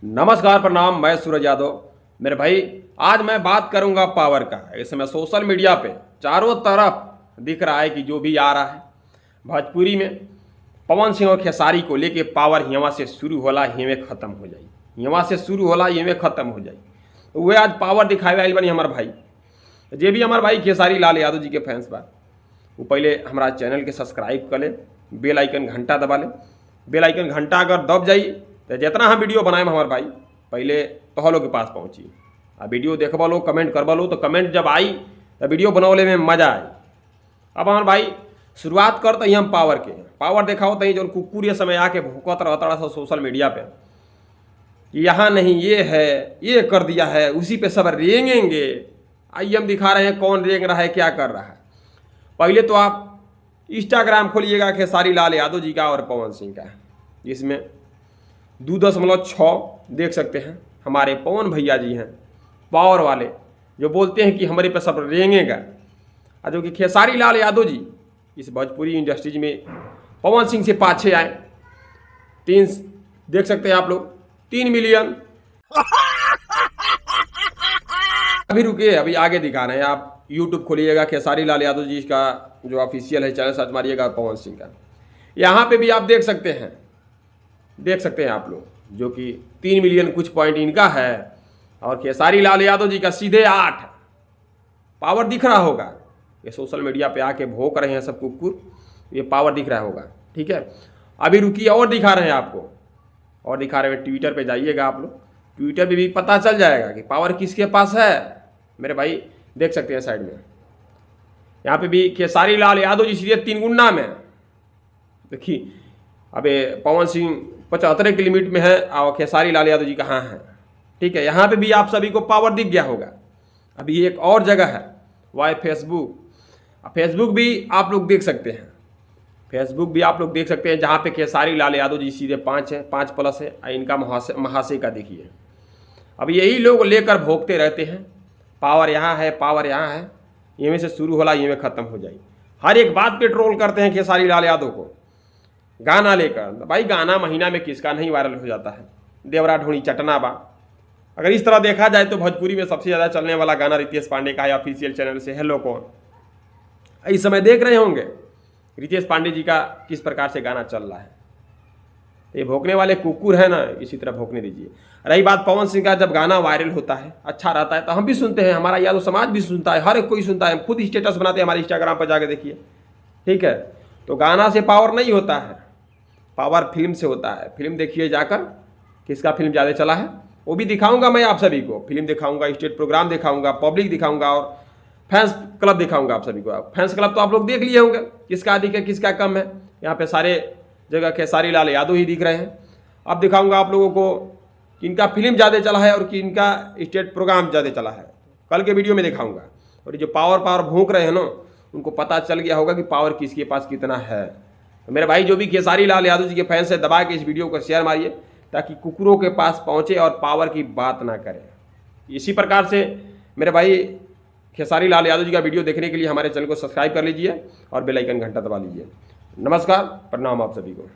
नमस्कार, प्रणाम। मैं सूरज यादव। मेरे भाई, आज मैं बात करूंगा पावर का। इस समय सोशल मीडिया पे चारों तरफ दिख रहा है कि जो भी आ रहा है भोजपुरी में पवन सिंह और खेसारी को लेके पावर यहाँ से शुरू होला ही में ख़त्म हो जाई, यहाँ से शुरू होला ही में ख़त्म हो जाई। तो वे आज पावर दिखावे आइल बनी हमारे भाई। जे भी हमारे भाई खेसारी लाल यादव जी के फैंस बा, वो पहले हमारा चैनल के सब्सक्राइब कर ले, बेल आइकन घंटा दबा ले। बेल आइकन घंटा अगर दब जाई तो जितना हम वीडियो बनाए हमारे भाई पहले तोहलों के पास पहुँची। आ वीडियो देखबा लो, कमेंट करबा लो, तो कमेंट जब आई तो वीडियो बनौले में मजा आई। अब हमारे भाई शुरुआत करते ही हम पावर के। पावर देखाओ तहीं जो कुकुर ये समय आके भूकत रहता था सोशल मीडिया पे कि यहाँ नहीं ये है, ये कर दिया है, उसी पे सब रेंगेंगे। आइए हम दिखा रहे हैं कौन रेंग रहा है, क्या कर रहा है। पहले तो आप इंस्टाग्राम खोलिएगा खेसारी लाल यादव जी का और पवन सिंह का, जिसमें 2.6 देख सकते हैं हमारे पवन भैया जी हैं, पावर वाले, जो बोलते हैं कि हमारे पे सब रेंगेगा। और जो कि खेसारी लाल यादव जी इस भोजपुरी इंडस्ट्रीज में पवन सिंह से पाछे आए। 3 देख सकते हैं आप लोग, 3 मिलियन। अभी रुकिए, अभी आगे दिखा रहे हैं। आप यूट्यूब खोलिएगा खेसारी लाल यादव जी का जो ऑफिशियल है चैनल, सर्च मारिएगा पवन सिंह का। यहाँ पे भी आप देख सकते हैं आप लोग, जो कि 3 मिलियन कुछ पॉइंट इनका है और खेसारी लाल यादव जी का सीधे 8 पावर दिख रहा होगा। ये सोशल मीडिया पे आके भौंक रहे हैं सब कुकुर, ये पावर दिख रहा होगा। ठीक है, अभी रुकिए और दिखा रहे हैं आपको, और दिखा रहे हैं। ट्विटर पे जाइएगा आप लोग, ट्विटर पे भी पता चल जाएगा कि पावर किसके पास है। मेरे भाई देख सकते हैं साइड में, यहाँ पे भी खेसारी लाल यादव जी सीधे 3 गुना में। देखिए अबे पवन सिंह 75 की लिमिट में है और खेसारी लाल यादव जी कहाँ हैं। ठीक है, यहाँ पे भी आप सभी को पावर दिख गया होगा। अभी एक और जगह है, वह है फेसबुक। फेसबुक भी आप लोग देख सकते हैं, फेसबुक भी आप लोग देख सकते हैं, जहाँ पे खेसारी लाल यादव जी सीधे 5 है, 5+ है। इनका महाशय का देखिए। अब यही लोग लेकर भोगते रहते हैं, पावर यहाँ है, पावर यहाँ है, ये में से शुरू होला, ये में ख़त्म हो जाए। हर एक बात पे ट्रोल करते हैं खेसारी लाल यादव को। गाना लेकर, भाई गाना महीना में किसका नहीं वायरल हो जाता है। देवरा ढोणी चटना बा। अगर इस तरह देखा जाए तो भोजपुरी में सबसे ज़्यादा चलने वाला गाना रितेश पांडे का है, ऑफिशियल चैनल से हेलो कौन। इस समय देख रहे होंगे रितेश पांडे जी का किस प्रकार से गाना चल रहा है। ये भोंकने वाले कुकुर है ना, इसी तरह भोंकने दीजिए। रही बात पवन सिंह का, जब गाना वायरल होता है, अच्छा रहता है, तो हम भी सुनते हैं, हमारा यादव समाज भी सुनता है, हर एक कोई सुनता है। हम खुद स्टेटस बनाते हैं हमारे इंस्टाग्राम पर, जाके देखिए। ठीक है, तो गाना से पावर नहीं होता है, पावर फिल्म से होता है। फिल्म देखिए जाकर, किसका फिल्म ज़्यादा चला है वो भी दिखाऊंगा मैं आप सभी को। फिल्म दिखाऊंगा, स्टेट प्रोग्राम दिखाऊंगा, पब्लिक दिखाऊंगा और फैंस क्लब दिखाऊंगा आप सभी को। फैंस क्लब तो आप लोग देख लिए होंगे, किसका अधिक है किसका कम है। यहाँ पे सारे जगह खेसारी लाल यादव ही दिख रहे हैं। अब दिखाऊंगा आप लोगों को कि इनका फिल्म ज़्यादा चला है और कि इनका स्टेट प्रोग्राम ज़्यादा चला है। कल के वीडियो में दिखाऊंगा। और ये जो पावर भूख रहे हैं ना, उनको पता चल गया होगा कि पावर किसके पास कितना है। तो मेरे भाई जो भी खेसारी लाल यादव जी के फैंस है, दबा के इस वीडियो को शेयर मारिए, ताकि कुकुरों के पास पहुँचे और पावर की बात ना करें। इसी प्रकार से मेरे भाई खेसारी लाल यादव जी का वीडियो देखने के लिए हमारे चैनल को सब्सक्राइब कर लीजिए और बेल आइकन घंटा दबा लीजिए। नमस्कार, प्रणाम आप सभी को।